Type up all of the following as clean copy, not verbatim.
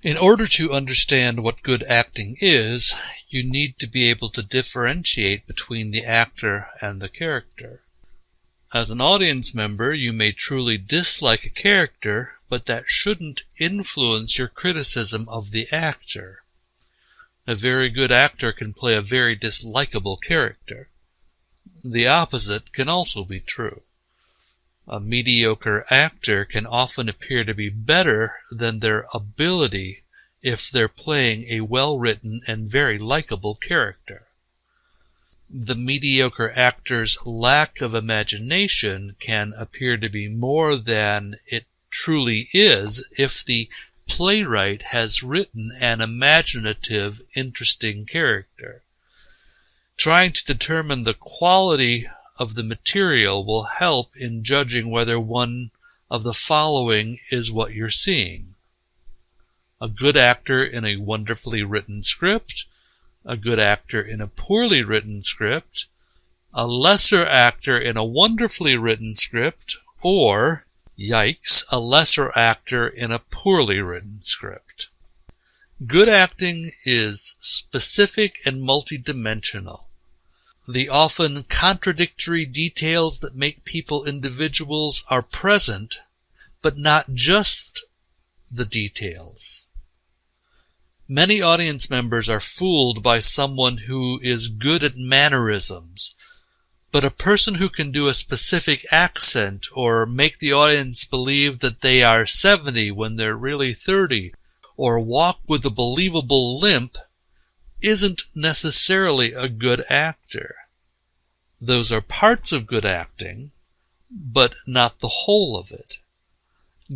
In order to understand what good acting is, you need to be able to differentiate between the actor and the character. As an audience member, you may truly dislike a character, but that shouldn't influence your criticism of the actor. A very good actor can play a very dislikable character. The opposite can also be true. A mediocre actor can often appear to be better than their ability if they're playing a well-written and very likable character. The mediocre actor's lack of imagination can appear to be more than it truly is if the playwright has written an imaginative, interesting character. Trying to determine the quality of the material will help in judging whether one of the following is what you're seeing: a good actor in a wonderfully written script, a good actor in a poorly written script, a lesser actor in a wonderfully written script, or, yikes, a lesser actor in a poorly written script. Good acting is specific and multidimensional. The often contradictory details that make people individuals are present, but not just the details. Many audience members are fooled by someone who is good at mannerisms, but a person who can do a specific accent or make the audience believe that they are 70 when they're really 30, or walk with a believable limp, isn't necessarily a good actor. Those are parts of good acting, but not the whole of it.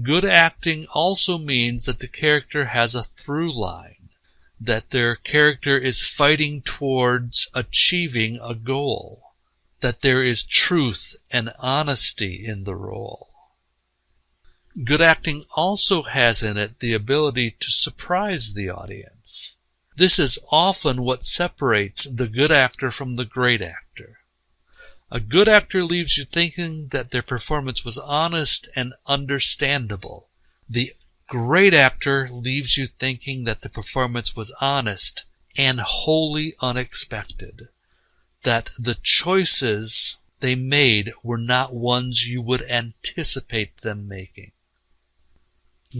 Good acting also means that the character has a through line, that their character is fighting towards achieving a goal, that there is truth and honesty in the role. Good acting also has in it the ability to surprise the audience. This is often what separates the good actor from the great actor. A good actor leaves you thinking that their performance was honest and understandable. The great actor leaves you thinking that the performance was honest and wholly unexpected, that the choices they made were not ones you would anticipate them making.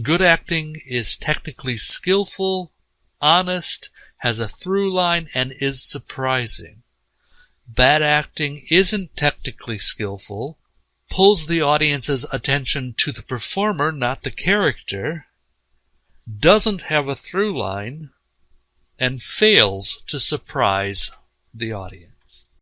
Good acting is technically skillful, honest, has a through line, and is surprising. Bad acting isn't technically skillful, pulls the audience's attention to the performer, not the character, doesn't have a through line, and fails to surprise the audience.